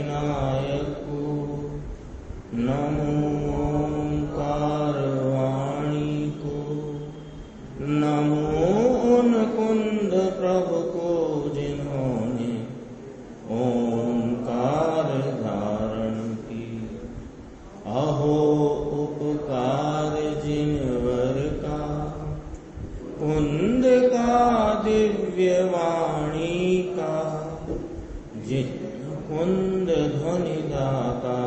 नायको नमो ओंकार वाणी को नमो उन कुंद प्रभु को जिन्होंने ओंकार धारण की। अहो उपकार जिनवर का कुंद का दिव्य वाणी का जिन कुंद ध्वनि दाता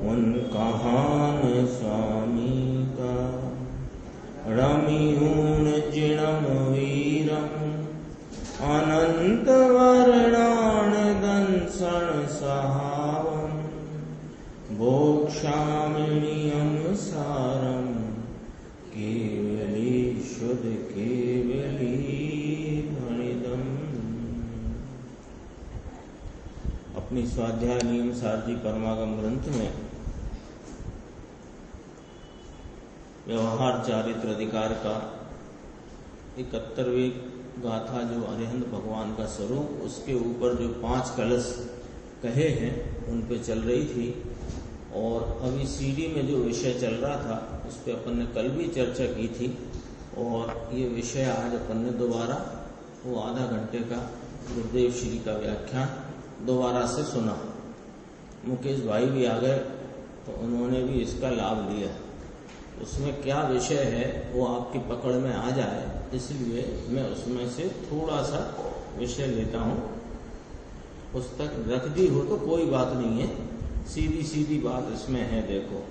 उन कहान स्वामी का। रमियून जिणम वीरम अनंत वर्णान दंसन सहावम भोक्षामिणीयम सारम केवली शुद्ध केवली ध्वनिदम। अपनी स्वाध्याय नियम सारथी परमागम ग्रंथ में व्यवहार चारित्र अधिकार का 71वीं गाथा जो अरिहंत भगवान का स्वरूप, उसके ऊपर जो 5 कलश कहे हैं उन पे चल रही थी। और अभी सीडी में जो विषय चल रहा था उस पे अपन ने कल भी चर्चा की थी। और ये विषय आज अपन ने दोबारा वो आधा घंटे का गुरुदेव श्री का व्याख्यान दोबारा से सुना। मुकेश भाई भी आ गए तो उन्होंने भी इसका लाभ लिया। उसमें क्या विषय है वो आपकी पकड़ में आ जाए, इसलिए मैं उसमें से थोड़ा सा विषय लेता हूँ। पुस्तक रख दी हो तो कोई बात नहीं है, सीधी सीधी बात इसमें है। देखो,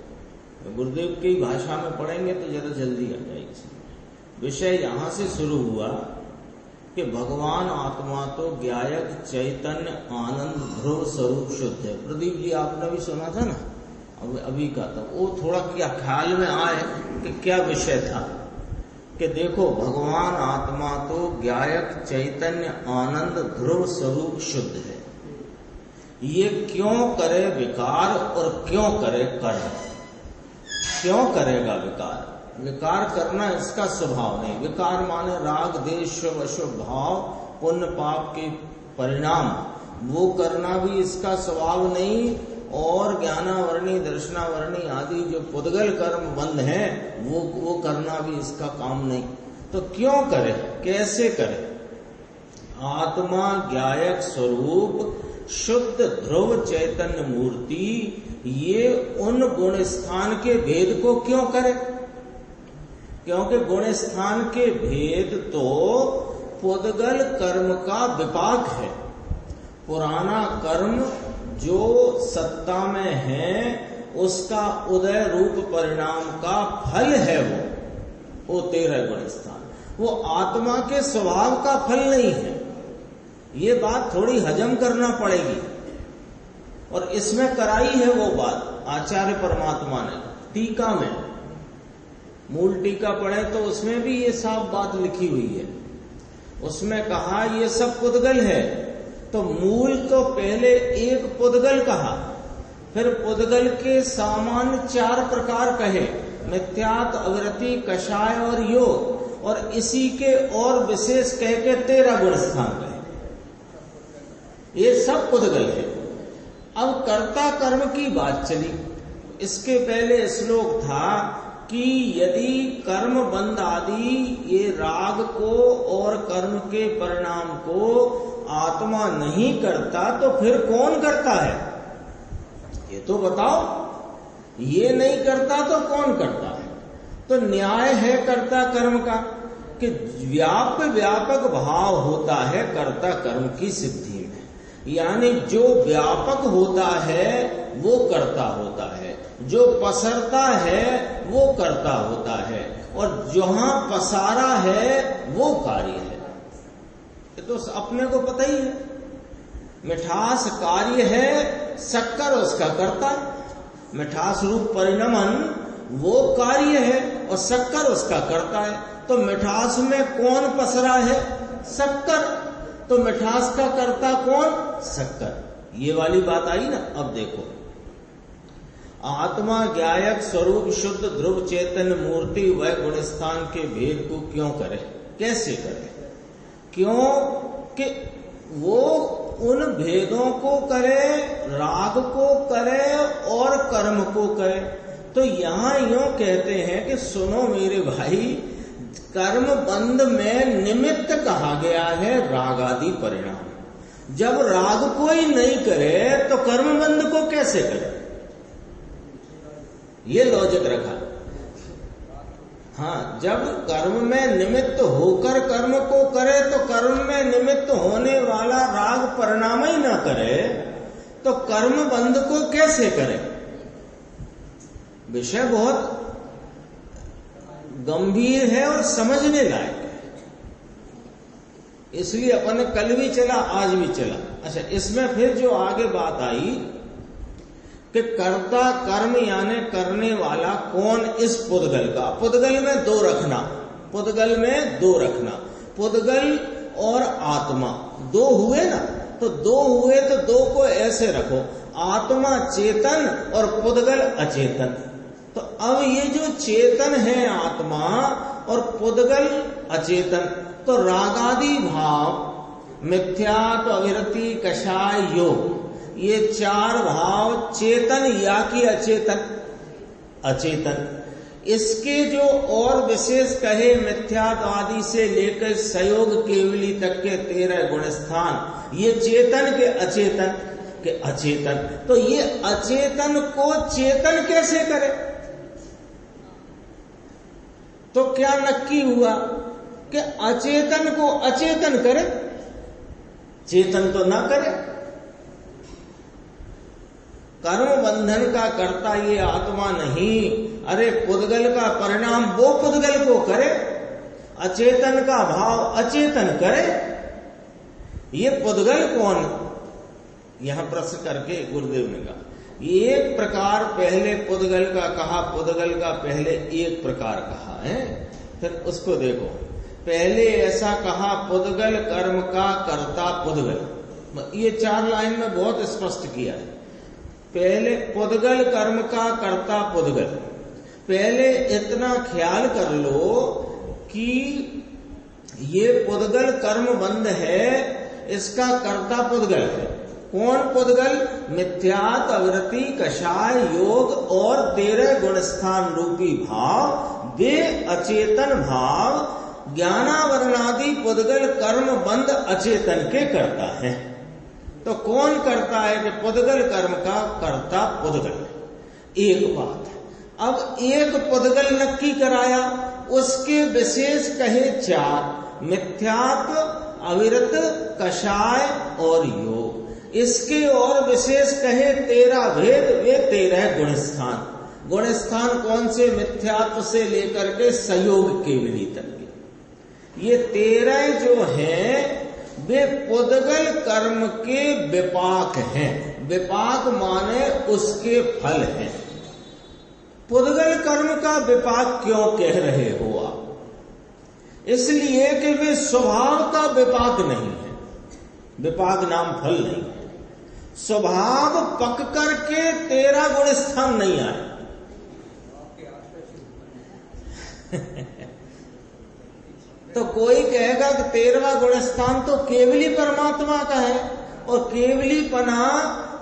गुरुदेव की भाषा में पढ़ेंगे तो जरा जल्दी आ जाएगी। विषय यहाँ से शुरू हुआ कि भगवान आत्मा तो ज्ञायक चैतन्य आनंद ध्रुव स्वरूप शुद्ध है। प्रदीप जी आपने भी सुना था ना, अभी का था वो, थोड़ा क्या ख्याल में आए कि क्या विषय था। कि देखो, भगवान आत्मा तो ज्ञायक चैतन्य आनंद ध्रुव स्वरूप शुद्ध है। ये क्यों करे विकार और क्यों करे कर्म? क्यों करेगा विकार? विकार करना इसका स्वभाव नहीं। विकार माने राग देश शुभ अशुभ भाव पुण्य पाप के परिणाम, वो करना भी इसका स्वभाव नहीं। और ज्ञानावर्णी दर्शनावर्णी आदि जो पुद्गल कर्म बंद हैं वो करना भी इसका काम नहीं। तो क्यों करे, कैसे करे? आत्मा ज्ञायक स्वरूप शुद्ध ध्रुव चैतन्य मूर्ति ये उन गुण स्थान के भेद को क्यों करे? क्योंकि गुण स्थान के भेद तो पुद्गल कर्म का विपाक है। पुराना कर्म जो सत्ता में है उसका उदय रूप परिणाम का फल है वो 13 गुण स्थान। वो आत्मा के स्वभाव का फल नहीं है। ये बात थोड़ी हजम करना पड़ेगी। और इसमें कराई है वो बात आचार्य परमात्मा ने टीका में। मूल टीका पढ़े तो उसमें भी ये साफ बात लिखी हुई है। उसमें कहा ये सब पुद्गल है। तो मूल तो पहले एक पुद्गल कहा, फिर पुद्गल के सामान्य 4 प्रकार कहे, मिथ्यात, अविरति, कषाय और योग। और इसी के और विशेष कह के 13 गुण स्थान कहे। ये सब पुद्गल है। अब कर्ता कर्म की बात चली। इसके पहले श्लोक था कि यदि कर्म बंध आदि ये राग को और कर्म के परिणाम को आत्मा नहीं करता तो फिर कौन करता है? ये तो बताओ। ये नहीं करता तो कौन करता है? तो न्याय है कर्ता कर्म का कि व्यापक भाव होता है कर्ता कर्म की सिद्धि में। यानी जो व्यापक होता है वो कर्ता होता है, जो पसरता है वो कर्ता होता है, और जहां पसारा है वो कार्य है। तो अपने को पता ही है। मिठास कार्य है, शक्कर उसका कर्ता। मिठास रूप परिणमन वो कार्य है और शक्कर उसका कर्ता है। तो मिठास में कौन पसरा है? शक्कर। तो मिठास का कर्ता कौन? शक्कर। ये वाली बात आई ना। अब देखो, आत्मा ज्ञायक स्वरूप शुद्ध ध्रुव चैतन्य मूर्ति वह गुणस्थान के भेद को क्यों करे, कैसे करे? क्यों कि वो उन भेदों को करे, राग को करे और कर्म को करे। तो यहां यूं कहते हैं कि सुनो मेरे भाई, कर्म बंध में निमित्त कहा गया है राग आदि परिणाम। जब राग को ही नहीं करे तो कर्म बंध को कैसे करे? ये लॉजिक रखा। हाँ, जब कर्म में निमित्त होकर कर्म को करे तो कर्म में निमित्त होने वाला राग परिणाम ही ना करे तो कर्म बंध को कैसे करे? विषय बहुत गंभीर है और समझने लायक है, इसलिए अपन कल भी चला आज भी चला। अच्छा, इसमें फिर जो आगे बात आई कि कर्ता कर्म यानी करने वाला कौन, इस पुद्गल का, पुद्गल में दो रखना, पुद्गल में दो रखना, पुद्गल और आत्मा दो हुए ना, तो दो हुए तो दो को ऐसे रखो, आत्मा चेतन और पुद्गल अचेतन। तो अब ये जो चेतन है आत्मा और पुद्गल अचेतन, तो रागादि भाव मिथ्यात्व अविरति कषाय योग, ये चार भाव चेतन या कि अचेतन, अचेतन, इसके जो और विशेष कहे मिथ्यात्व आदि से लेकर सयोग केवली तक के 13 गुण स्थान, ये चेतन के अचेतन के अचेतन। तो ये अचेतन को चेतन कैसे करे? तो क्या नक्की हुआ कि अचेतन को अचेतन करे, चेतन तो ना करे। कर्म बंधन का कर्ता ये आत्मा नहीं, अरे पुद्गल का परिणाम वो पुद्गल को करे, अचेतन का भाव अचेतन करे। ये पुद्गल कौन? यहां प्रश्न करके गुरुदेव ने कहा एक प्रकार पहले पुद्गल का कहा, पुद्गल का पहले एक प्रकार कहा है, फिर उसको देखो। पहले ऐसा कहा पुद्गल कर्म का कर्ता पुद्गल, ये 4 लाइन में बहुत स्पष्ट किया है। पहले पुद्गल कर्म का कर्ता पुद्गल, पहले इतना ख्याल कर लो कि ये पुद्गल कर्म बंध है, इसका कर्ता पुद्गल है। कौन पुद्गल? मिथ्यात्व अविरति कषाय योग और 13 गुण स्थान रूपी भाव, वे अचेतन भाव ज्ञानावरणादि पुद्गल कर्म बंध अचेतन के करता है। तो कौन करता है कि पुद्गल कर्म का कर्ता पुद्गल, एक बात है। अब एक पुद्गल नक्की कराया, उसके विशेष कहे 4, मिथ्यात्व अविरत कषाय और योग। इसके और विशेष कहे 13 भेद, वे 13 गुणस्थान। गुणस्थान कौन से? मिथ्यात्व से लेकर के सयोग केवली तक के। ये 13 जो हैं वे पुद्गल कर्म के विपाक हैं। विपाक माने उसके फल हैं। पुद्गल कर्म का विपाक क्यों कह रहे हो आप? इसलिए कि वे स्वभाव का विपाक नहीं है, विपाक नाम फल नहीं है। स्वभाव पक करके 13 गुण स्थान नहीं आए। तो कोई कहेगा कि 13वां गुण स्थान तो केवली परमात्मा का है, और केवली पना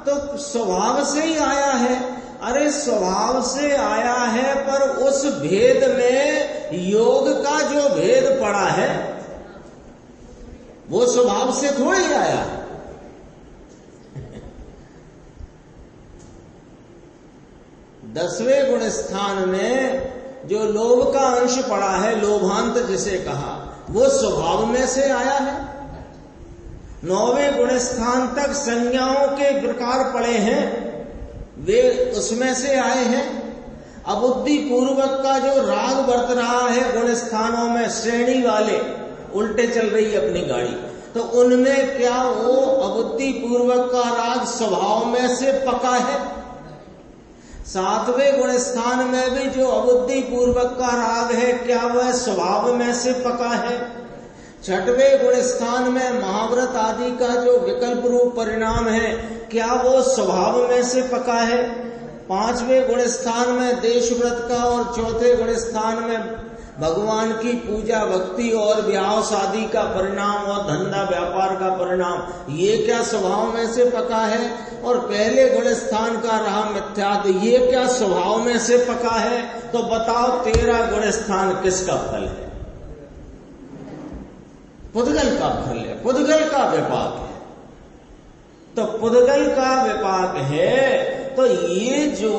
तो स्वभाव से ही आया है। अरे स्वभाव से आया है, पर उस भेद में योग का जो भेद पड़ा है वो स्वभाव से थोड़ी आया है। दसवें गुण स्थान में जो लोभ का अंश पड़ा है, लोभांत जिसे कहा, वो स्वभाव में से आया है। 9वें गुण स्थान तक संज्ञाओं के प्रकार पड़े हैं, वे उसमें से आए हैं। अबुद्धि पूर्वक का जो राग बरत रहा है गुण स्थानों में, श्रेणी वाले उल्टे चल रही है अपनी गाड़ी, तो उनमें क्या वो अबुद्धि पूर्वक का राग स्वभाव में से पका है? 7वें गुण स्थान में भी जो अबुद्धि पूर्वक का राग है, क्या वह स्वभाव में से पका है? 6वें गुण स्थान में महाव्रत आदि का जो विकल्प रूप परिणाम है, क्या वो स्वभाव में से पका है? 5वें गुण स्थान में देश व्रत का और 4थे गुण स्थान में भगवान की पूजा भक्ति और ब्याह शादी का परिणाम और धंधा व्यापार का परिणाम ये क्या स्वभाव में से पका है? और पहले गुण स्थान का रहा मिथ्यात्व, ये क्या स्वभाव में से पका है? तो बताओ तेरा गुण स्थान किसका फल है? पुद्गल का फल है, पुद्गल का विपाक है। तो पुद्गल का विपाक है। तो ये जो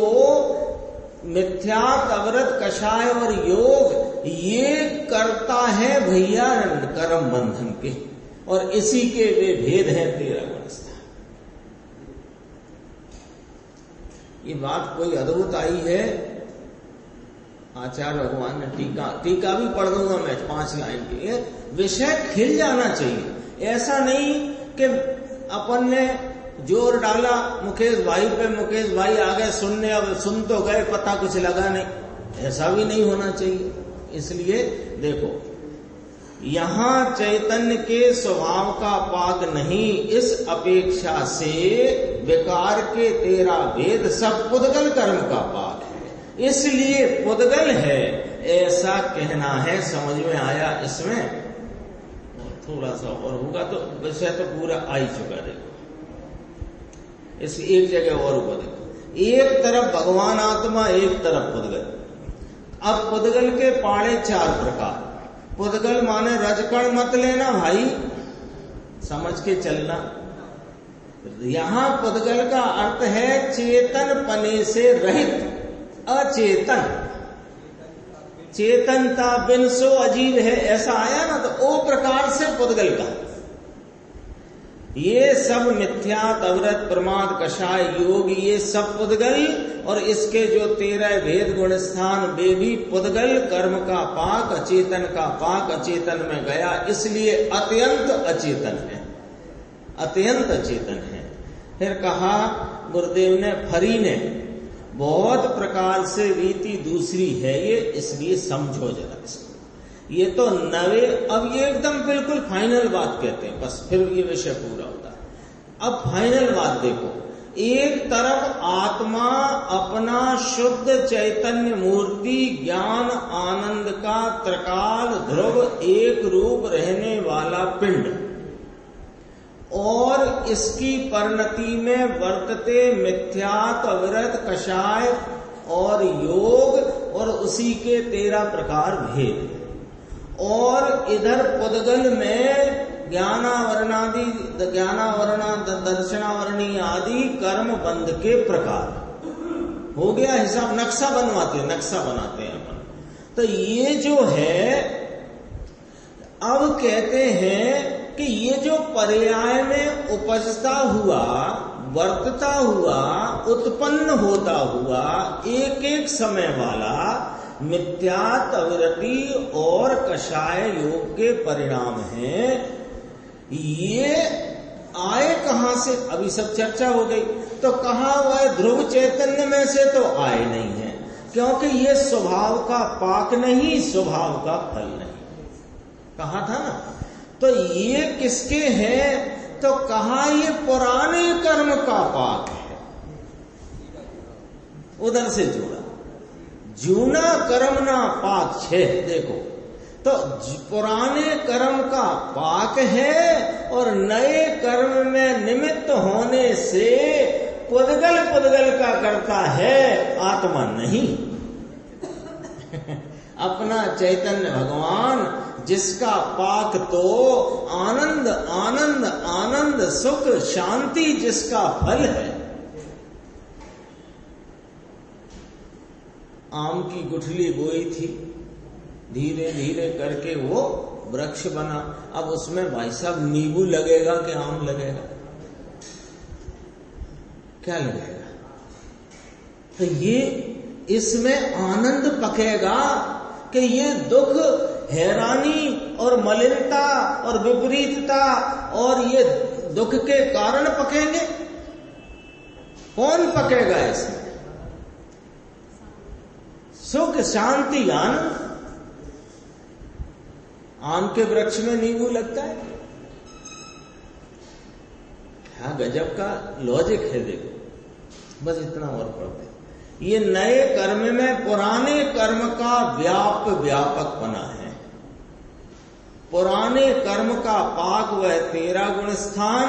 मिथ्यात्व, अवृत, कषाय और योग ये करता है भैया कर्म बंधन के, और इसी के वे भेद हैं 13 गुण स्थान। ये बात कोई अद्भुत आई है। आचार्य भगवान ने टीका भी पढ़ दूंगा मैं 5 लाइन की। ये विषय खिल जाना चाहिए। ऐसा नहीं कि अपन ने जोर डाला मुकेश भाई पे, मुकेश भाई आ गए सुनने, अब सुन तो गए, पता कुछ लगा नहीं, ऐसा भी नहीं होना चाहिए। इसलिए देखो, यहां चैतन्य के स्वभाव का पाक नहीं, इस अपेक्षा से विकार के 13 भेद सब पुद्गल कर्म का पाक है, इसलिए पुद्गल है ऐसा कहना है। समझ में आया? इसमें थोड़ा सा और होगा तो विषय तो पूरा आ ही चुका। देखो इस एक जगह और ऊपर देखो, एक तरफ भगवान आत्मा, एक तरफ पुद्गल। अब पुद्गल के पाड़े 4 प्रकार। पुद्गल माने रजकण मत लेना भाई, समझ के चलना। यहां पुद्गल का अर्थ है चेतन पने से रहित, अचेतन। चेतनता बिन सो अजीब है, ऐसा आया ना, तो ओ प्रकार से पुद्गल का। ये सब मिथ्या, अवृत, प्रमाद, कषाय, योग, ये सब पुद्गल, और इसके जो 13 भेद गुण स्थान वे भी पुद्गल कर्म का पाक, अचेतन का पाक, अचेतन में गया, इसलिए अत्यंत अचेतन है, अत्यंत अचेतन है। फिर कहा गुरुदेव ने, फरी ने बहुत प्रकार से रीति दूसरी है ये, इसलिए समझो जरा इसको। ये तो नवे, अब ये एकदम बिल्कुल फाइनल बात कहते हैं, बस फिर ये विषय पूरा होता है। अब फाइनल बात देखो, एक तरफ आत्मा अपना शुद्ध चैतन्य मूर्ति, ज्ञान आनंद का त्रिकाल ध्रुव एक रूप रहने वाला पिंड, और इसकी परिणति में वर्तते मिथ्यात्व, अवृत, कषाय और योग, और उसी के 13 प्रकार भेद। और इधर पुद्गल में ज्ञानावरणादि, ज्ञानावरणा, दर्शनावरणी आदि कर्म बंध के प्रकार। हो गया हिसाब, नक्शा बनाते हैं अपन। तो ये जो है, अब कहते हैं कि ये जो पर्याय में उपजता हुआ, वर्तता हुआ, उत्पन्न होता हुआ एक एक समय वाला मिथ्यात्वृत्ति और कषाय योग के परिणाम हैं, ये आए कहां से? अभी सब चर्चा हो गई। तो कहा हुआ है ध्रुव चैतन्य में से, तो आए नहीं है, क्योंकि ये स्वभाव का पाक नहीं, स्वभाव का फल नहीं। कहा था ना। तो ये किसके हैं? तो कहा ये पुराने कर्म का पाक है। उधर से जोड़ा, जूना कर्म ना पाक 6। देखो, तो पुराने कर्म का पाक है, और नए कर्म में निमित्त होने से पुद्गल का करता है, आत्मा नहीं। अपना चैतन्य भगवान, जिसका पाक तो आनंद आनंद आनंद, सुख शांति जिसका फल है। आम की गुठली बोई थी, धीरे धीरे करके वो वृक्ष बना। अब उसमें भाई साहब नींबू लगेगा कि आम लगेगा? क्या लगेगा? तो ये इसमें आनंद पकेगा कि ये दुख, हैरानी और मलिनता और विपरीतता और ये दुख के कारण पकेंगे? कौन पकेगा इसमें? सुख शांति आनंद। आम के वृक्ष में नींबू लगता है? क्या गजब का लॉजिक है। देखो, बस इतना और पढ़ते। ये नए कर्म में पुराने कर्म का व्यापकपना है। पुराने कर्म का पाक वह 13 गुण स्थान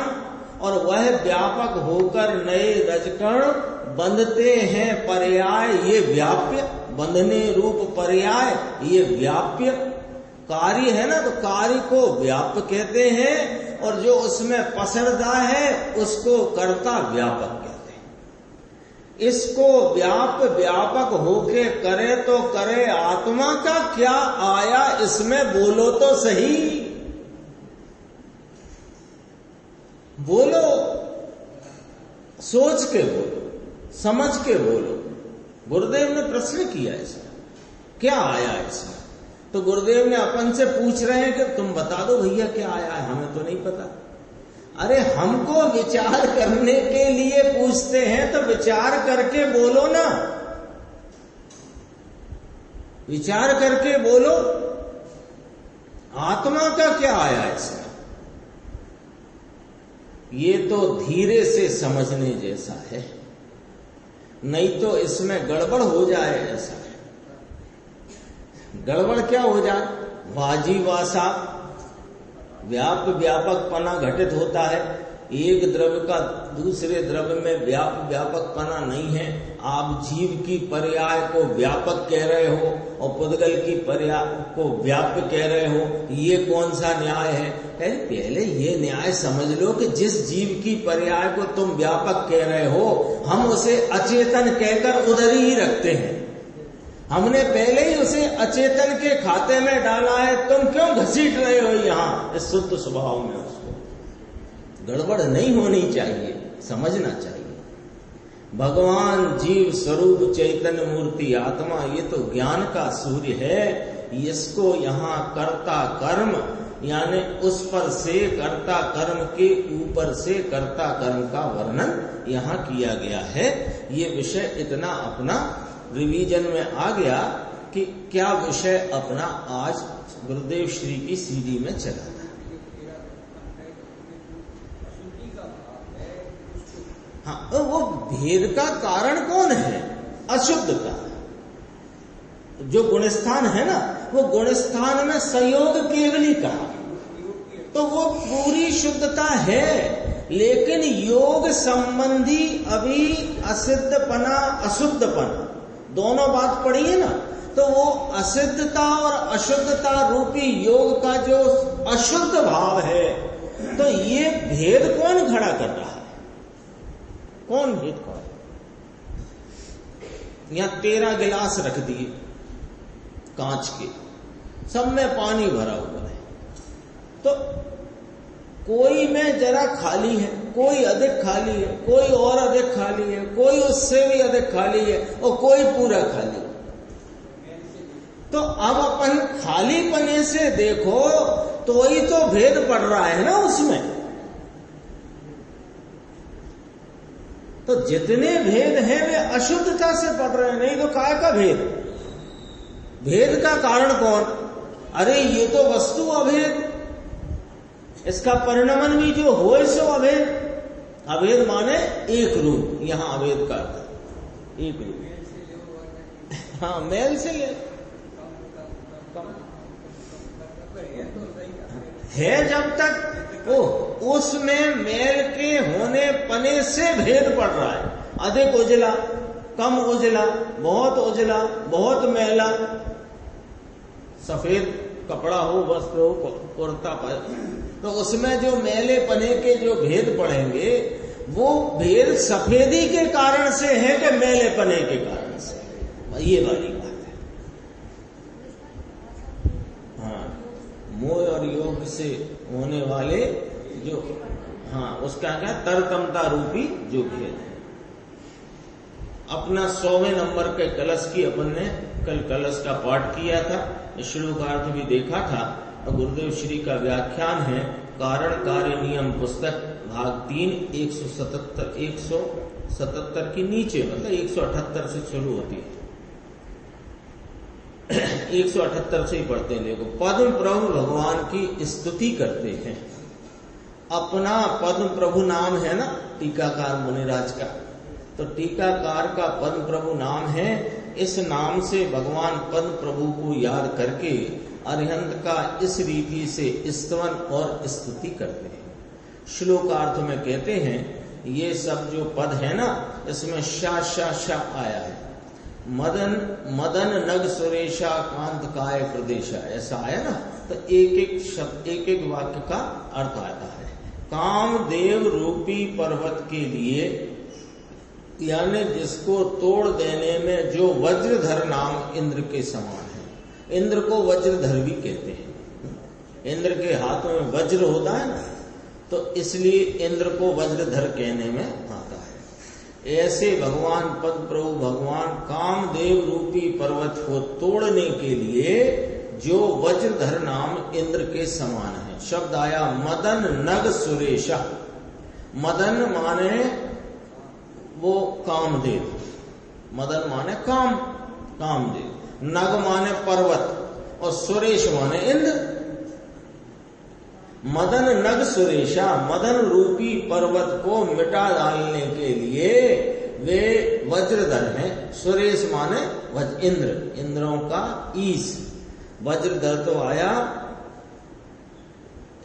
और वह व्यापक होकर नए रजकण बंधते हैं पर्याय, ये व्याप्य, बंधने रूप पर्याय ये व्याप्य कार्य है ना, तो कार्य को व्याप्य कहते हैं और जो उसमें पसरदा है उसको कर्ता व्यापक कहते हैं। इसको व्यापक होके करे तो करे, आत्मा का क्या आया इसमें, बोलो तो सही, बोलो, सोच के बोलो, समझ के बोलो। गुरुदेव ने प्रश्न किया इसमें, क्या आया इसमें, तो गुरुदेव ने अपन से पूछ रहे हैं कि तुम बता दो भैया क्या आया है, हमें तो नहीं पता। अरे हमको विचार करने के लिए पूछते हैं तो विचार करके बोलो ना, विचार करके बोलो, आत्मा का क्या आया इसमें। ये तो धीरे से समझने जैसा है, नहीं तो इसमें गड़बड़ हो जाए ऐसा है। गड़बड़ क्या हो जाए, वाजी वासा व्यापकपना घटित होता है। एक द्रव्य का दूसरे द्रव्य में व्यापकपना नहीं है। आप जीव की पर्याय को व्यापक कह रहे हो और पुद्गल की पर्याय को व्याप्य कह रहे हो, ये कौन सा न्याय है। पहले ये न्याय समझ लो कि जिस जीव की पर्याय को तुम व्यापक कह रहे हो हम उसे अचेतन कहकर उधर ही रखते हैं। हमने पहले ही उसे अचेतन के खाते में डाला है, तुम क्यों घसीट रहे हो यहाँ इस शुद्ध स्वभाव में। उसको गड़बड़ नहीं होनी चाहिए, समझना चाहिए। भगवान जीव स्वरूप चैतन्य मूर्ति आत्मा ये तो ज्ञान का सूर्य है। इसको यहाँ कर्ता कर्म यानी उस पर से कर्ता कर्म के ऊपर से कर्ता कर्म का वर्णन यहाँ किया गया है। ये विषय इतना अपना रिवीजन में आ गया कि क्या विषय अपना आज गुरुदेव श्री की सीडी में चला था। हाँ, तो वो भेद का कारण कौन है, अशुद्ध का। जो गुणस्थान है ना, वो गुणस्थान में संयोग केवली कहा, तो वो पूरी शुद्धता है। लेकिन योग संबंधी अभी असिद्धपना अशुद्धपना दोनों बात पड़ी है ना, तो वो असिद्धता और अशुद्धता रूपी योग का जो अशुद्ध भाव है, तो ये भेद कौन खड़ा कर रहा है, कौन भेद कौन। यहां 13 गिलास रख दिए कांच के, सब में पानी भरा हुआ है, तो कोई में जरा खाली है, कोई अधिक खाली है, कोई और अधिक खाली है, कोई उससे भी अधिक खाली है और कोई पूरा खाली है। तो अब अपन खाली पने से देखो तो ही तो भेद पड़ रहा है ना उसमें। तो जितने भेद हैं वे अशुद्धता से पड़ रहे हैं, नहीं तो काय का भेद। भेद का कारण कौन, अरे ये तो वस्तु अभेद, इसका परिणमन भी जो हो सो अभेद। अभेद माने एक रूप, यहां अभेद का अर्थ एक रूप। हाँ, मेल से ले है जब तक वो उसमें मेल के होने पने से भेद पड़ रहा है। अधिक उजला, कम उजला, बहुत उजला, बहुत मैला, सफेद कपड़ा हो, वस्त्र हो, कुर्ता पर, तो उसमें जो मैले पने के जो भेद पड़ेंगे वो भेद सफेदी के कारण से है कि मैले पने के कारण से, ये वाली बात है। हाँ, मोह और योग से होने वाले जो, हाँ, उसका क्या तरतमता रूपी जो भेद है। अपना 100वें नंबर के कलश की अपन ने कल कलश का पाठ किया था, श्लोकार्थ भी देखा था। गुरुदेव श्री का व्याख्यान है कारण कार्य नियम पुस्तक भाग 3 177 के नीचे, मतलब 178 से शुरू होती है। 178 से ही पढ़ते हैं। देखो, पद्म प्रभु भगवान की स्तुति करते हैं। अपना पद्म प्रभु नाम है ना टीकाकार मुनिराज का, तो टीकाकार का पद्म प्रभु नाम है। इस नाम से भगवान पद्म प्रभु को याद करके अरिहंत का इस रीति से स्तवन और स्तुति करते हैं। श्लोकार्थ में कहते हैं ये सब जो पद है ना, इसमें शा शा शा आया है। मदन मदन नग सुरेशा कांत काय प्रदेशा, ऐसा आया ना, तो एक एक शब्द एक एक वाक्य का अर्थ आता है। कामदेव रूपी पर्वत के लिए, यानी जिसको तोड़ देने में जो वज्रधर नाम इंद्र के समान है। इंद्र को वज्रधर भी कहते हैं। इंद्र के हाथों में वज्र होता है ना, तो इसलिए इंद्र को वज्रधर कहने में आता है। ऐसे भगवान पद प्रभु भगवान कामदेव रूपी पर्वत को तोड़ने के लिए जो वज्रधर नाम इंद्र के समान है। शब्द आया मदन नग सुरेशा। मदन माने वो कामदेव, मदन माने कामदेव, नग माने पर्वत और सुरेश माने इंद्र। मदन नग सुरेशा, मदन रूपी पर्वत को मिटा डालने के लिए वे वज्रधर हैं। सुरेश माने इंद्र, इंद्रों का ईश। वज्रधर तो आया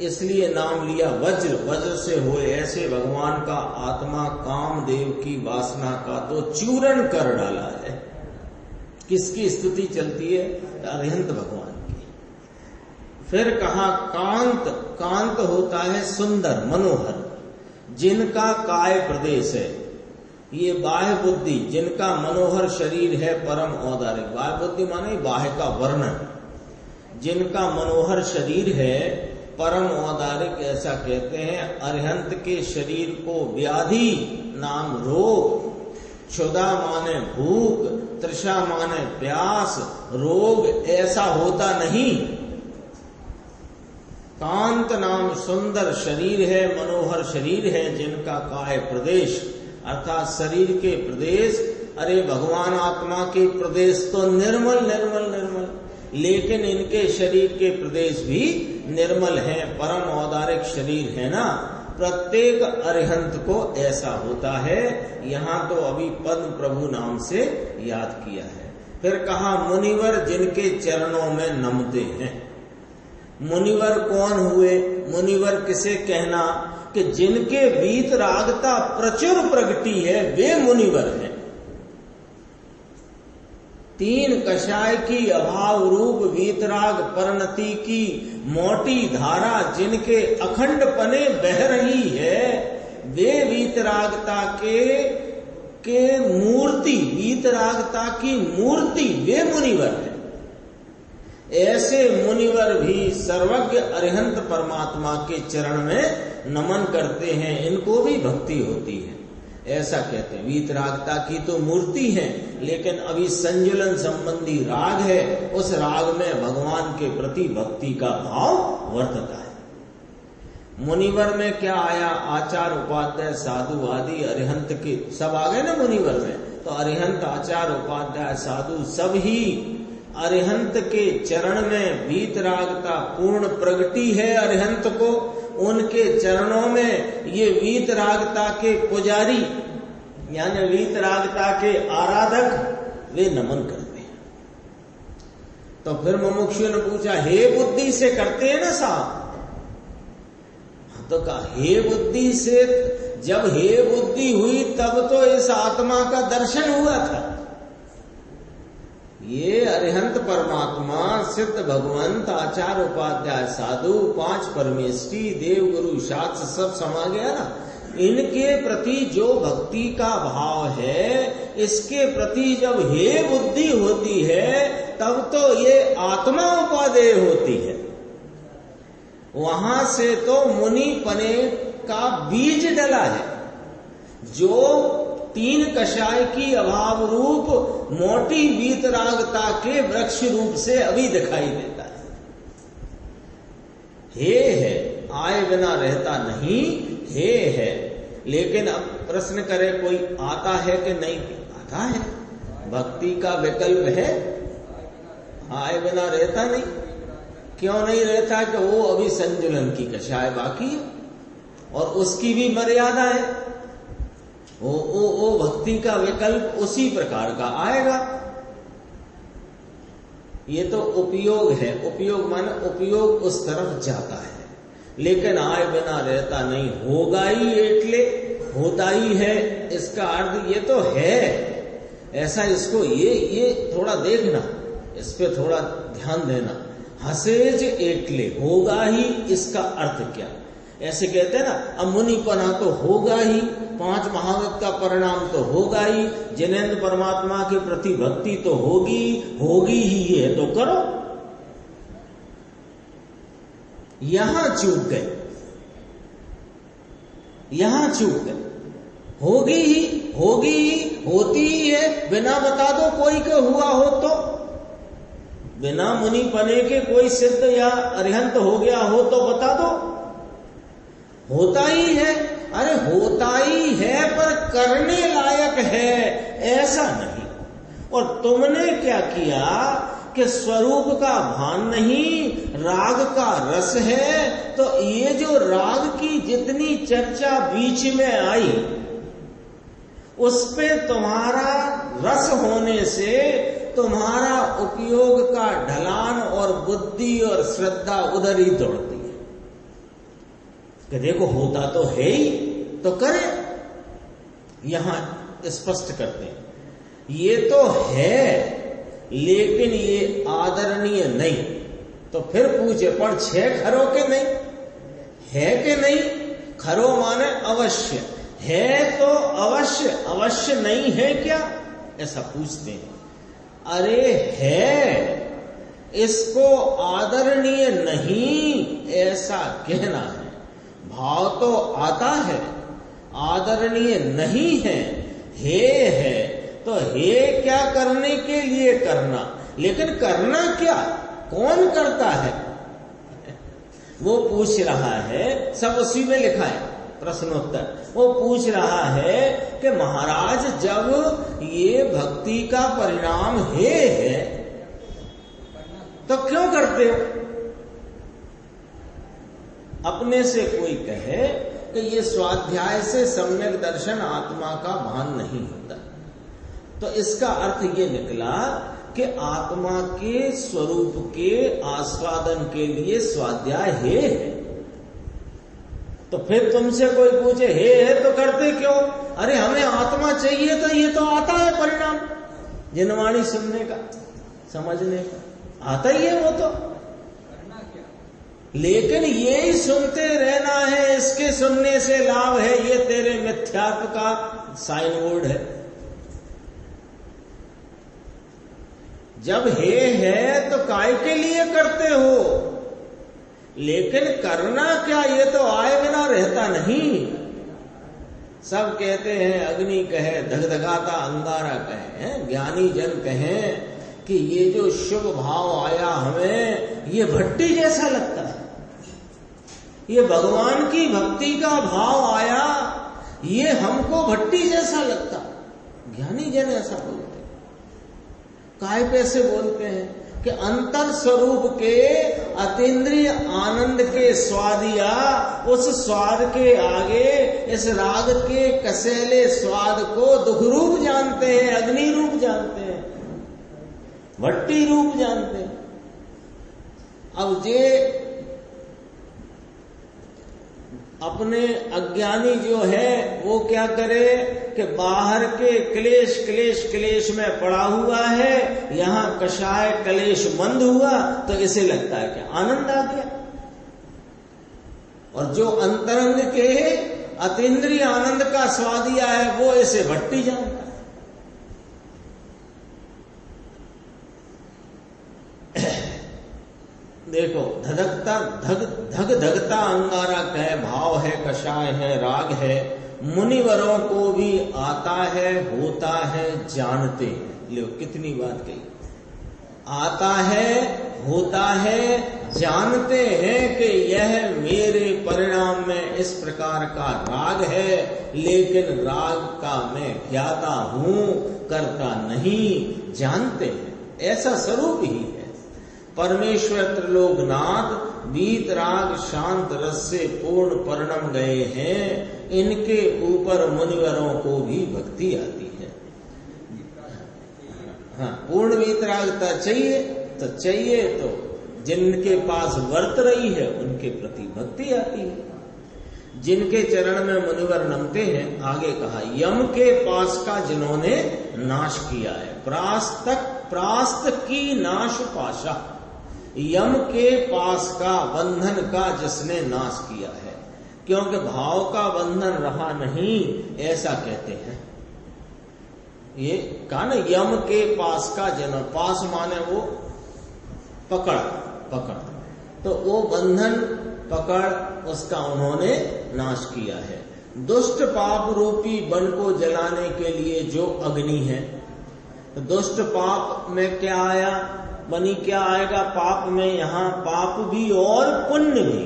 इसलिए नाम लिया वज्र, वज्र से हुए ऐसे भगवान का आत्मा कामदेव की वासना का तो चूरण कर डाला है। किसकी स्तुति चलती है? अरिहंत भगवान की। फिर कहा कांत, कांत होता है सुंदर मनोहर, जिनका काय प्रदेश है। ये बाह्य बुद्धि, जिनका मनोहर शरीर है परम औदारिक। बाह्य बुद्धि माने बाह्य का वर्णन, जिनका मनोहर शरीर है परम औदारिक, ऐसा कहते हैं। अरिहंत के शरीर को व्याधि नाम रोग, क्षुधा माने भूख, तृषा माने प्यास, रोग ऐसा होता नहीं। कांत नाम सुंदर शरीर है, मनोहर शरीर है, जिनका काय प्रदेश अर्थात शरीर के प्रदेश। अरे भगवान आत्मा के प्रदेश तो निर्मल निर्मल निर्मल, लेकिन इनके शरीर के प्रदेश भी निर्मल है, परम औदारिक शरीर है ना। प्रत्येक अरिहंत को ऐसा होता है। यहाँ तो अभी पद्म प्रभु नाम से याद किया है। फिर कहा मुनिवर जिनके चरणों में नमते हैं। मुनिवर कौन हुए? मुनिवर किसे कहना कि जिनके वीतरागता प्रचुर प्रगति है वे मुनिवर हैं। तीन कषाय की अभाव रूप वीतराग परिणति की मोटी धारा जिनके अखंड पने बह रही है, वे वीतरागता के मूर्ति, वीतरागता की मूर्ति वे मुनिवर है। ऐसे मुनिवर भी सर्वज्ञ अरिहंत परमात्मा के चरण में नमन करते हैं, इनको भी भक्ति होती है, ऐसा कहते हैं। वीतरागता की तो मूर्ति है, लेकिन अभी संजुलन संबंधी राग है, उस राग में भगवान के प्रति भक्ति का भाव वर्तता है। मुनिवर में क्या आया? आचार उपाध्याय साधु आदि अरिहंत के सब आ गए ना मुनिवर में। तो अरिहंत आचार उपाध्याय साधु सब ही अरिहंत के चरण में वीतरागता पूर्ण प्रगति है। अरिहंत को उनके चरणों में ये वीतरागता के पुजारी यानी वीतरागता के आराधक वे नमन करते हैं। तो फिर मुमुक्षु ने पूछा, हे बुद्धि से करते हैं ना साहब? तो कहा हे बुद्धि से, जब हे बुद्धि हुई तब तो इस आत्मा का दर्शन हुआ था। ये अरिहंत परमात्मा, सिद्ध भगवंत, आचार उपाध्याय साधु, पांच परमेष्टि, देव गुरु शास्त्र सब समा गया ना। इनके प्रति जो भक्ति का भाव है, इसके प्रति जब हे बुद्धि होती है तब तो ये आत्मा उपादेय होती है। वहां से तो मुनि पने का बीज डला है, जो तीन कषाय की अभाव रूप मोटी वीतरागता के वृक्ष रूप से अभी दिखाई देता है। हे है, आए बिना रहता नहीं, हे है। लेकिन अब प्रश्न करे कोई आता है कि नहीं? आता है। भक्ति का विकल्प है, आए बिना रहता नहीं। क्यों नहीं रहता? कि वो अभी संजुलन की कषाय बाकी है और उसकी भी मर्यादा है। वो भक्ति का विकल्प उसी प्रकार का आएगा। ये तो उपयोग है, उपयोग माने उपयोग उस तरफ जाता है, लेकिन आए बिना रहता नहीं, होगा ही एटले होता ही है, इसका अर्थ ये तो है ऐसा। इसको ये थोड़ा देखना, इस पे थोड़ा ध्यान देना। हसेज एटले होगा ही, इसका अर्थ क्या? ऐसे कहते हैं ना, अब मुनिपना तो होगा ही, 5 महाव्रत का परिणाम तो होगा ही, जिनेंद्र परमात्मा के प्रति भक्ति तो होगी ही, है तो करो। यहां चूक गए, होगी ही, होती ही है, बिना बता दो कोई के हुआ हो तो, बिना मुनि पने के कोई सिद्ध या अरिहंत हो गया हो तो बता दो, होता ही है। अरे होता ही है पर करने लायक है, ऐसा नहीं। और तुमने क्या किया कि स्वरूप का भान नहीं, राग का रस है, तो ये जो राग की जितनी चर्चा बीच में आई, उस पे तुम्हारा रस होने से तुम्हारा उपयोग का ढलान और बुद्धि और श्रद्धा उधर ही दौड़ती है कि देखो होता तो है ही, तो करे। यहां स्पष्ट करते हैं, ये तो है लेकिन ये आदरणीय नहीं। तो फिर पूछे, पर 6 खरों के नहीं है कि नहीं? खरो माने अवश्य है, तो अवश्य नहीं है क्या, ऐसा पूछते हैं। अरे है, इसको आदरणीय नहीं ऐसा कहना है। भाव तो आता है, आदरणीय नहीं है, तो हे क्या करने के लिए करना, लेकिन करना क्या, कौन करता है वो पूछ रहा है। सब उसी में लिखा है प्रश्नोत्तर। वो पूछ रहा है कि महाराज जब ये भक्ति का परिणाम है तो क्यों करते हो? अपने से कोई कहे कि ये स्वाध्याय से सम्यक दर्शन आत्मा का भान नहीं होता, तो इसका अर्थ ये निकला कि आत्मा के स्वरूप के आस्वादन के लिए स्वाध्याय है। तो फिर तुमसे कोई पूछे है तो करते क्यों? अरे हमें आत्मा चाहिए, तो ये तो आता है परिणाम, जिनवाणी सुनने का, समझने का आता ही है वो तो। लेकिन ये ही सुनते रहना है, इसके सुनने से लाभ है, ये तेरे मिथ्यात्व का साइन बोर्ड है। जब है तो काय के लिए करते हो, लेकिन करना क्या, ये तो आए बिना रहता नहीं। सब कहते हैं, अग्नि कहे धगधगाता अंगारा कहे, ज्ञानी जन कहे कि ये जो शुभ भाव आया हमें, ये भट्टी जैसा लगता है, ये भगवान की भक्ति का भाव आया, ये हमको भट्टी जैसा लगता। ज्ञानी जन ऐसा बोलते। काय पे से बोलते हैं कि अंतर स्वरूप के अतीन्द्रिय आनंद के स्वादिया, उस स्वाद के आगे इस राग के कसेले स्वाद को दुख रूप जानते हैं, अग्नि रूप जानते हैं, भट्टी रूप जानते हैं। अब ये अपने अज्ञानी जो है वो क्या करे कि बाहर के क्लेश में पड़ा हुआ है, यहां कषाय क्लेश मंद हुआ तो इसे लगता है कि आनंद आ गया। और जो अंतरंग के अतीन्द्रिय आनंद का स्वादिया है वो इसे भट्टी जानता है। देखो, धगधगता अंगारा कहे, भाव है, कषाय है, राग है, मुनिवरों को भी आता है, होता है, जानते हैं। लो कितनी बात कही, आता है, होता है, जानते हैं कि यह मेरे परिणाम में इस प्रकार का राग है, लेकिन राग का मैं ज्ञाता हूं, करता नहीं, जानते हैं। ऐसा स्वरूप ही है। परमेश्वर त्रिलोकनाथ वीत राग शांत रस से पूर्ण परिणम गए हैं, इनके ऊपर मुनिवरों को भी भक्ति आती है। हाँ, पूर्ण वीतरागता चाहिए तो जिनके पास वर्त रही है उनके प्रति भक्ति आती है। जिनके चरण में मुनिवर नमते हैं, आगे कहा यम के पास का जिन्होंने नाश किया है, प्रास्त की नाश पाशा, यम के पास का बंधन का जिसने नाश किया है, क्योंकि भाव का बंधन रहा नहीं ऐसा कहते हैं। ये कहा ना यम के पास का जन्म, पास माने वो पकड़, तो वो बंधन पकड़ उसका उन्होंने नाश किया है। दुष्ट पाप रूपी वन को जलाने के लिए जो अग्नि है, तो दुष्ट पाप में क्या आया, बनी क्या आएगा पाप में, यहाँ पाप भी और पुण्य भी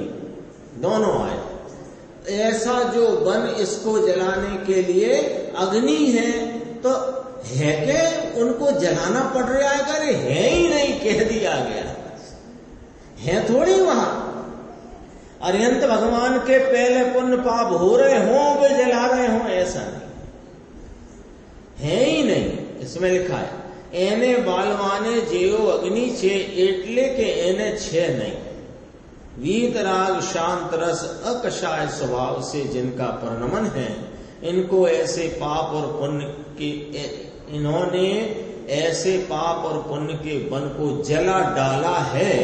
दोनों आए। ऐसा जो वन इसको जलाने के लिए अग्नि है, तो है के उनको जलाना पड़ रहा है, करे है ही नहीं कह दिया गया है थोड़ी वहां। अरिहंत भगवान के पहले पुण्य पाप हो रहे हो वे जला रहे हो, ऐसा नहीं है ही नहीं। इसमें लिखा है एने बालवाने जेओ अग्नि छे एटले के एने छे नहीं, वीतराग शांत रस अकषाय स्वभाव से जिनका परिणमन है, इनको ऐसे पाप और पुण्य के, इन्होंने ऐसे पाप और पुण्य के वन को जला डाला है,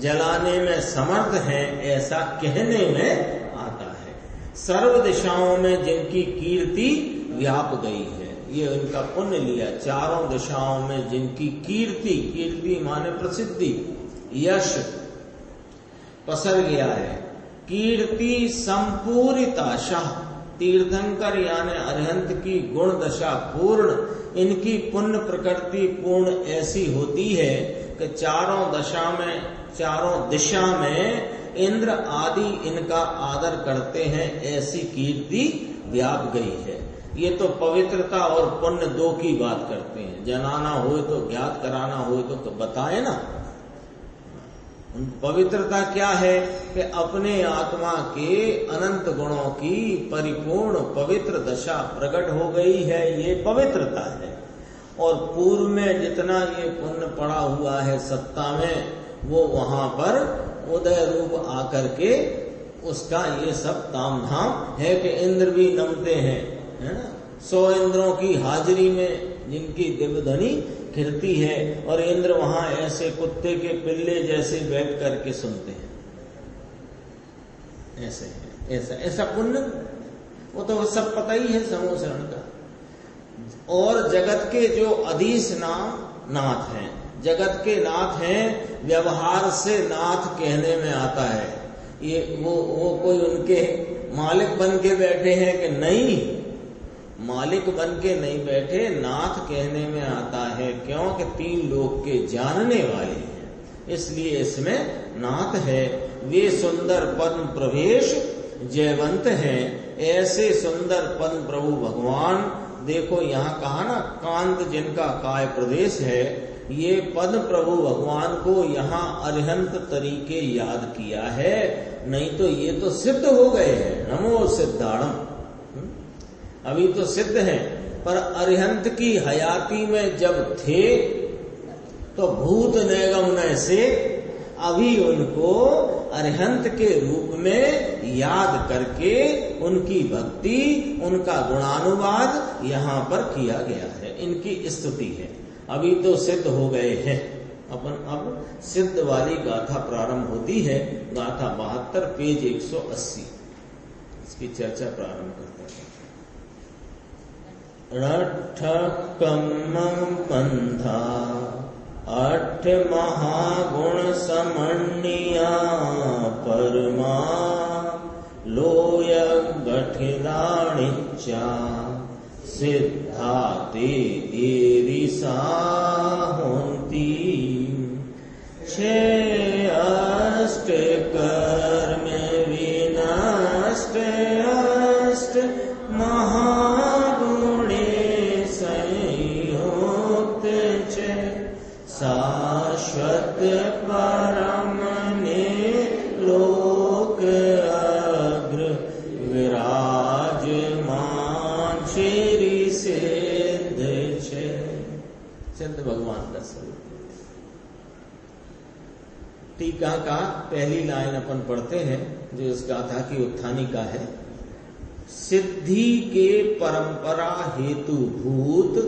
जलाने में समर्थ है, ऐसा कहने में आता है। सर्व दिशाओं में जिनकी कीर्ति व्याप गई है, ये उनका पुण्य लिया। चारों दिशाओं में जिनकी कीर्ति माने प्रसिद्धि, यश पसर गया है। कीर्ति संपूरिताशा, तीर्थंकर यानी अरिहंत की गुण दशा पूर्ण, इनकी पुण्य प्रकृति पूर्ण ऐसी होती है कि चारों दिशा में इंद्र आदि इनका आदर करते हैं, ऐसी कीर्ति व्याप गई है। ये तो पवित्रता और पुण्य दो की बात करते हैं, जनाना हो तो ज्ञात कराना हो तो बताए ना। पवित्रता क्या है कि अपने आत्मा के अनंत गुणों की परिपूर्ण पवित्र दशा प्रकट हो गई है, ये पवित्रता है। और पूर्व में जितना ये पुण्य पड़ा हुआ है सत्ता में, वो वहां पर उदय रूप आकर के उसका ये सब तामझाम है कि इंद्र भी नमते हैं, है ना। 100 इंद्रों की हाजिरी में जिनकी दिव्यध्वनि खिलती है, और इंद्र वहां ऐसे कुत्ते के पिल्ले जैसे बैठ करके सुनते हैं, ऐसे है, ऐसा पुण्य, वो तो सब पता ही है समूह शरण का। और जगत के जो अधीश नाथ हैं, जगत के नाथ हैं, व्यवहार से नाथ कहने में आता है। ये वो कोई उनके मालिक बन के बैठे हैं कि नहीं, मालिक बन के नहीं बैठे, नाथ कहने में आता है। क्यों कि 3 लोक के जानने वाले हैं, इसलिए इसमें नाथ है। वे सुंदर पद्म प्रवेश जयवंत हैं, ऐसे सुंदर पद्म प्रभु भगवान। देखो यहाँ कहा ना, कांत जिनका काय प्रदेश है, ये पद्म प्रभु भगवान को यहाँ अरिहंत तरीके याद किया है, नहीं तो ये तो सिद्ध हो गए हैं। नमो सिद्धाणम, अभी तो सिद्ध हैं, पर अरिहंत की हयाती में जब थे तो भूत निगमन से अभी उनको अरिहंत के रूप में याद करके उनकी भक्ति, उनका गुणानुवाद यहाँ पर किया गया है, इनकी स्तुति है। अभी तो सिद्ध हो गए हैं। अब सिद्ध वाली गाथा प्रारंभ होती है, गाथा 72 पेज 180, इसकी चर्चा प्रारंभ करते हैं। रठ कम बंधा 8 महागुण समन्या परमा लोय गठिराणिचा सिद्धा ते एरिसा होती 6 अष्ट कर्म विनष्ट अष्ट महागुणे संयुक्त शाश्वत परम ने लोक अग्र विराज सिद्ध भगवान का स्वरूप। टीका का पहली लाइन अपन पढ़ते हैं जो इस गाथा की उत्थानिका है। सिद्धि के परंपरा हेतु भूत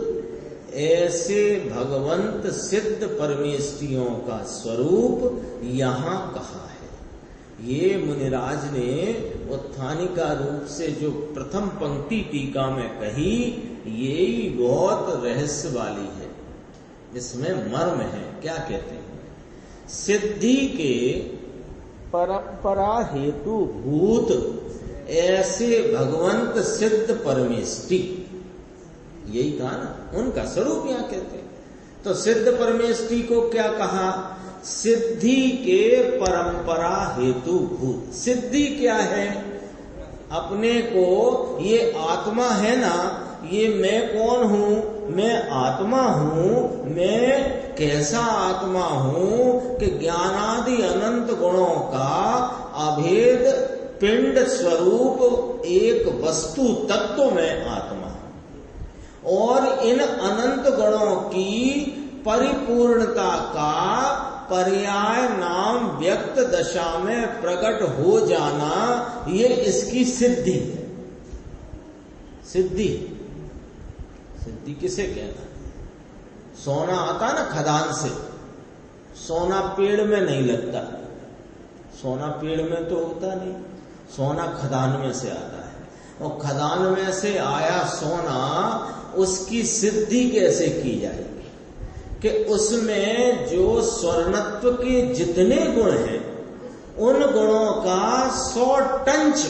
ऐसे भगवंत सिद्ध परमेष्टियों का स्वरूप यहाँ कहा है। ये मुनिराज ने उत्थानिका रूप से जो प्रथम पंक्ति टीका में कही, यही बहुत रहस्य वाली है, इसमें मर्म है। क्या कहते हैं? सिद्धि के परंपरा हेतु भूत ऐसे भगवंत सिद्ध परमेष्टि, यही कहा ना, उनका स्वरूप यहां कहते हैं। तो सिद्ध परमेष्टि को क्या कहा? सिद्धि के परंपरा हेतु भूत। सिद्धि क्या है? अपने को, ये आत्मा है ना, ये मैं कौन हूं? मैं आत्मा हूं। मैं कैसा आत्मा हूं कि ज्ञानादि अनंत गुणों का अभेद पिंड स्वरूप एक वस्तु तत्व में आत्मा हूं, और इन अनंत गुणों की परिपूर्णता का पर्याय नाम व्यक्त दशा में प्रकट हो जाना, ये इसकी सिद्धि है। सिद्धि, सिद्धि किसे कहना? सोना आता ना खदान से, सोना पेड़ में नहीं लगता, सोना पेड़ में तो होता नहीं, सोना खदान में से आता है। और खदान में से आया सोना, उसकी सिद्धि कैसे की जाएगी कि उसमें जो स्वर्णत्व के जितने गुण हैं, उन गुणों का 100 टंच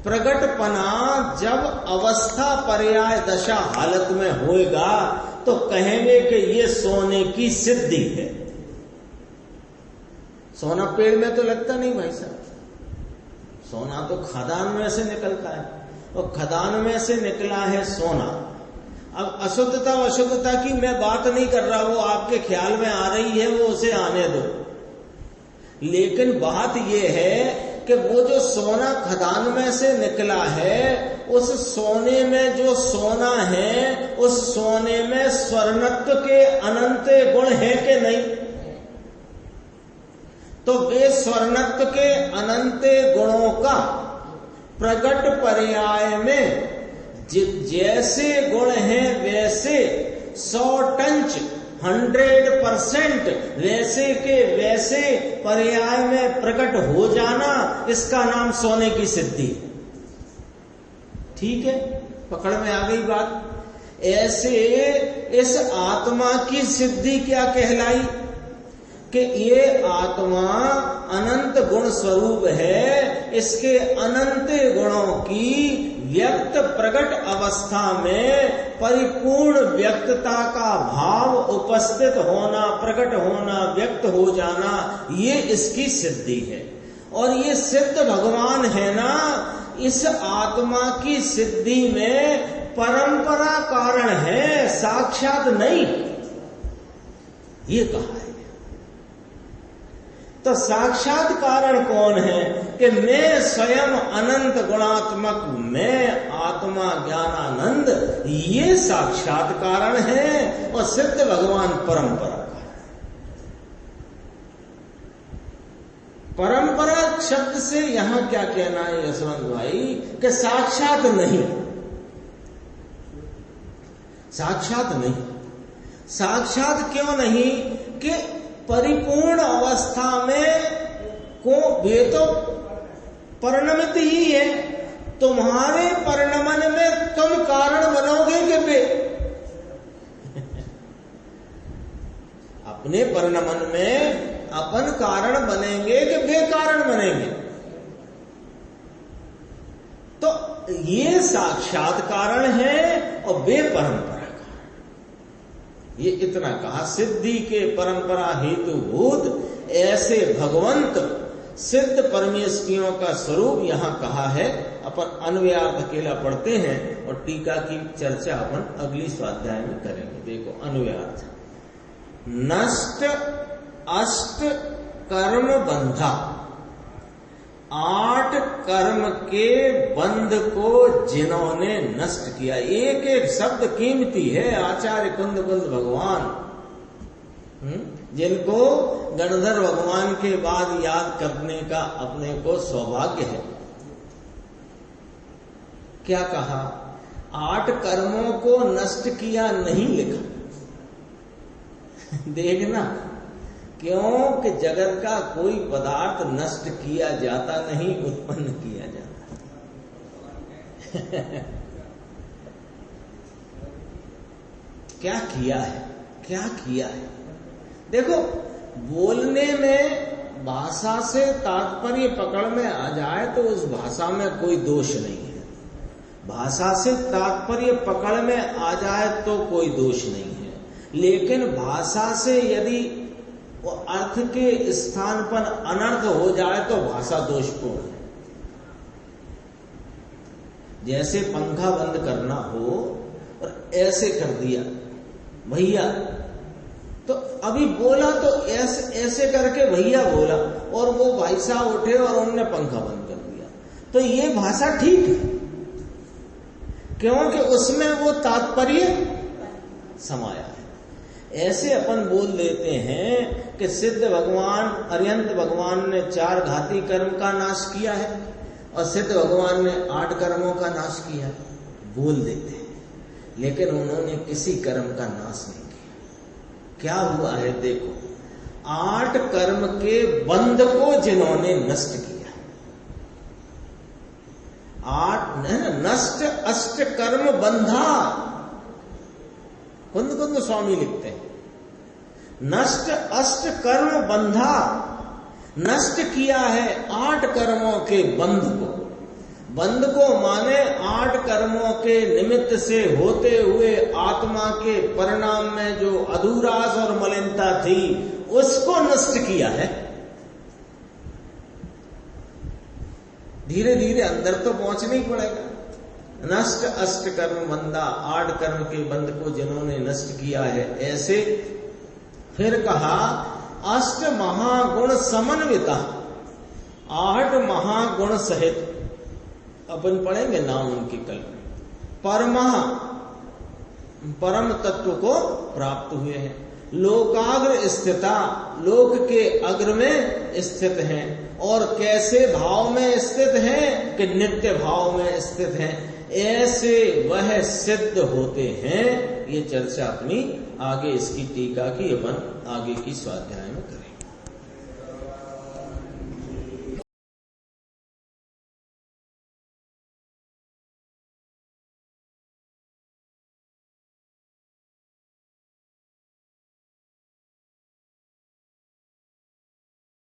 प्रगटपना जब अवस्था पर्याय दशा हालत में होएगा तो कहेंगे कि ये सोने की सिद्धि है। सोना पेड़ में तो लगता नहीं भाई साहब, सोना तो खदान में से निकलता है, और खदान में से निकला है सोना। अब अशुद्धता अशुद्धता की मैं बात नहीं कर रहा, वो आपके ख्याल में आ रही है, वो उसे आने दो। लेकिन बात ये है कि वो जो सोना खदान में से निकला है, उस सोने में जो सोना है, उस सोने में स्वर्णत्व के अनंत गुण है कि नहीं? तो वे स्वर्णत्व के अनंत गुणों का प्रगट पर्याय में जैसे गुण हैं वैसे 100 टंच 100% वैसे के वैसे पर्याय में प्रकट हो जाना, इसका नाम सोने की सिद्धि। ठीक है, पकड़ में आ गई बात। ऐसे इस आत्मा की सिद्धि क्या कहलाई कि ये आत्मा अनंत गुण स्वरूप है, इसके अनंत गुणों की व्यक्त प्रकट अवस्था में परिपूर्ण व्यक्तता का भाव उपस्थित होना, प्रकट होना, व्यक्त हो जाना, ये इसकी सिद्धि है। और ये सिद्ध भगवान है ना, इस आत्मा की सिद्धि में परंपरा कारण है, साक्षात नहीं, ये कहा है। तो साक्षात कारण कौन है कि मैं स्वयं अनंत गुणात्मक, मैं आत्मा ज्ञानानंद, ये साक्षात कारण है। और सिद्ध भगवान परंपरा कारण। परंपरा शब्द से यहां क्या कहना है यशवंत भाई कि साक्षात नहीं, साक्षात नहीं। साक्षात क्यों नहीं कि परिपूर्ण अवस्था में को वे तो परिणमित ही है। तुम्हारे परिणमन में तुम कारण बनोगे कि वे अपने परिणमन में अपन कारण बनेंगे कि वे कारण बनेंगे? तो ये साक्षात कारण है और वे परंपरा। ये इतना कहा, सिद्धि के परंपरा हेतु भूत ऐसे भगवंत सिद्ध परमेष्टियों का स्वरूप यहां कहा है। अपन अन्वयार्थ अकेला पढ़ते हैं और टीका की चर्चा अपन अगली स्वाध्याय में करेंगे। देखो अन्वयार्थ, नष्ट अष्ट कर्म बंधा, 8 कर्म के बंध को जिन्होंने नष्ट किया। एक एक शब्द कीमती है। आचार्य कुंद भगवान जिनको गणधर भगवान के बाद याद करने का अपने को सौभाग्य है। क्या कहा? 8 कर्मों को नष्ट किया नहीं लिखा। देखना, क्यों कि जगत का कोई पदार्थ नष्ट किया जाता नहीं, उत्पन्न किया जाता। क्या किया है, क्या किया है? देखो, बोलने में भाषा से तात्पर्य पकड़ में आ जाए तो उस भाषा में कोई दोष नहीं है। भाषा से तात्पर्य पकड़ में आ जाए तो कोई दोष नहीं है, लेकिन भाषा से यदि वो अर्थ के स्थान पर अनर्थ हो जाए तो भाषा दोषपूर्ण है। जैसे पंखा बंद करना हो और ऐसे कर दिया भैया, तो अभी बोला तो ऐसे करके भैया बोला और वो भाई साहब उठे और उन्होंने पंखा बंद कर दिया, तो ये भाषा ठीक है, क्योंकि उसमें वो तात्पर्य समाया है। ऐसे अपन बोल देते हैं कि सिद्ध भगवान, अर्यंत भगवान ने 4 घाती कर्म का नाश किया है और सिद्ध भगवान ने 8 कर्मों का नाश किया है, बोल देते हैं, लेकिन उन्होंने किसी कर्म का नाश नहीं किया। क्या हुआ है देखो, 8 कर्म के बंध को जिन्होंने नष्ट किया, 8 नष्ट अष्ट कर्म बंधा, कुंद कुंद स्वामी लिखते हैं, नष्ट अष्ट कर्म बंधा, नष्ट किया है 8 कर्मों के बंध को। बंध को माने 8 कर्मों के निमित्त से होते हुए आत्मा के परिणाम में जो अधूरास और मलिनता थी उसको नष्ट किया है। धीरे धीरे अंदर तो पहुंचना ही पड़ेगा। नष्ट अष्ट कर्म बंधा, 8 कर्म के बंध को जिन्होंने नष्ट किया है, ऐसे फिर कहा अष्ट महागुण समन्विता, 8 महागुण सहित, अपन पढ़ेंगे नाम उनके कल, परम तत्व को प्राप्त हुए हैं। लोकाग्र स्थिता, लोक के अग्र में स्थित हैं, और कैसे भाव में स्थित हैं कि नित्य भाव में स्थित हैं, ऐसे वह सिद्ध होते हैं। ये चर्चा अपनी आगे इसकी टीका की अपन आगे की स्वाध्याय में करेंगे।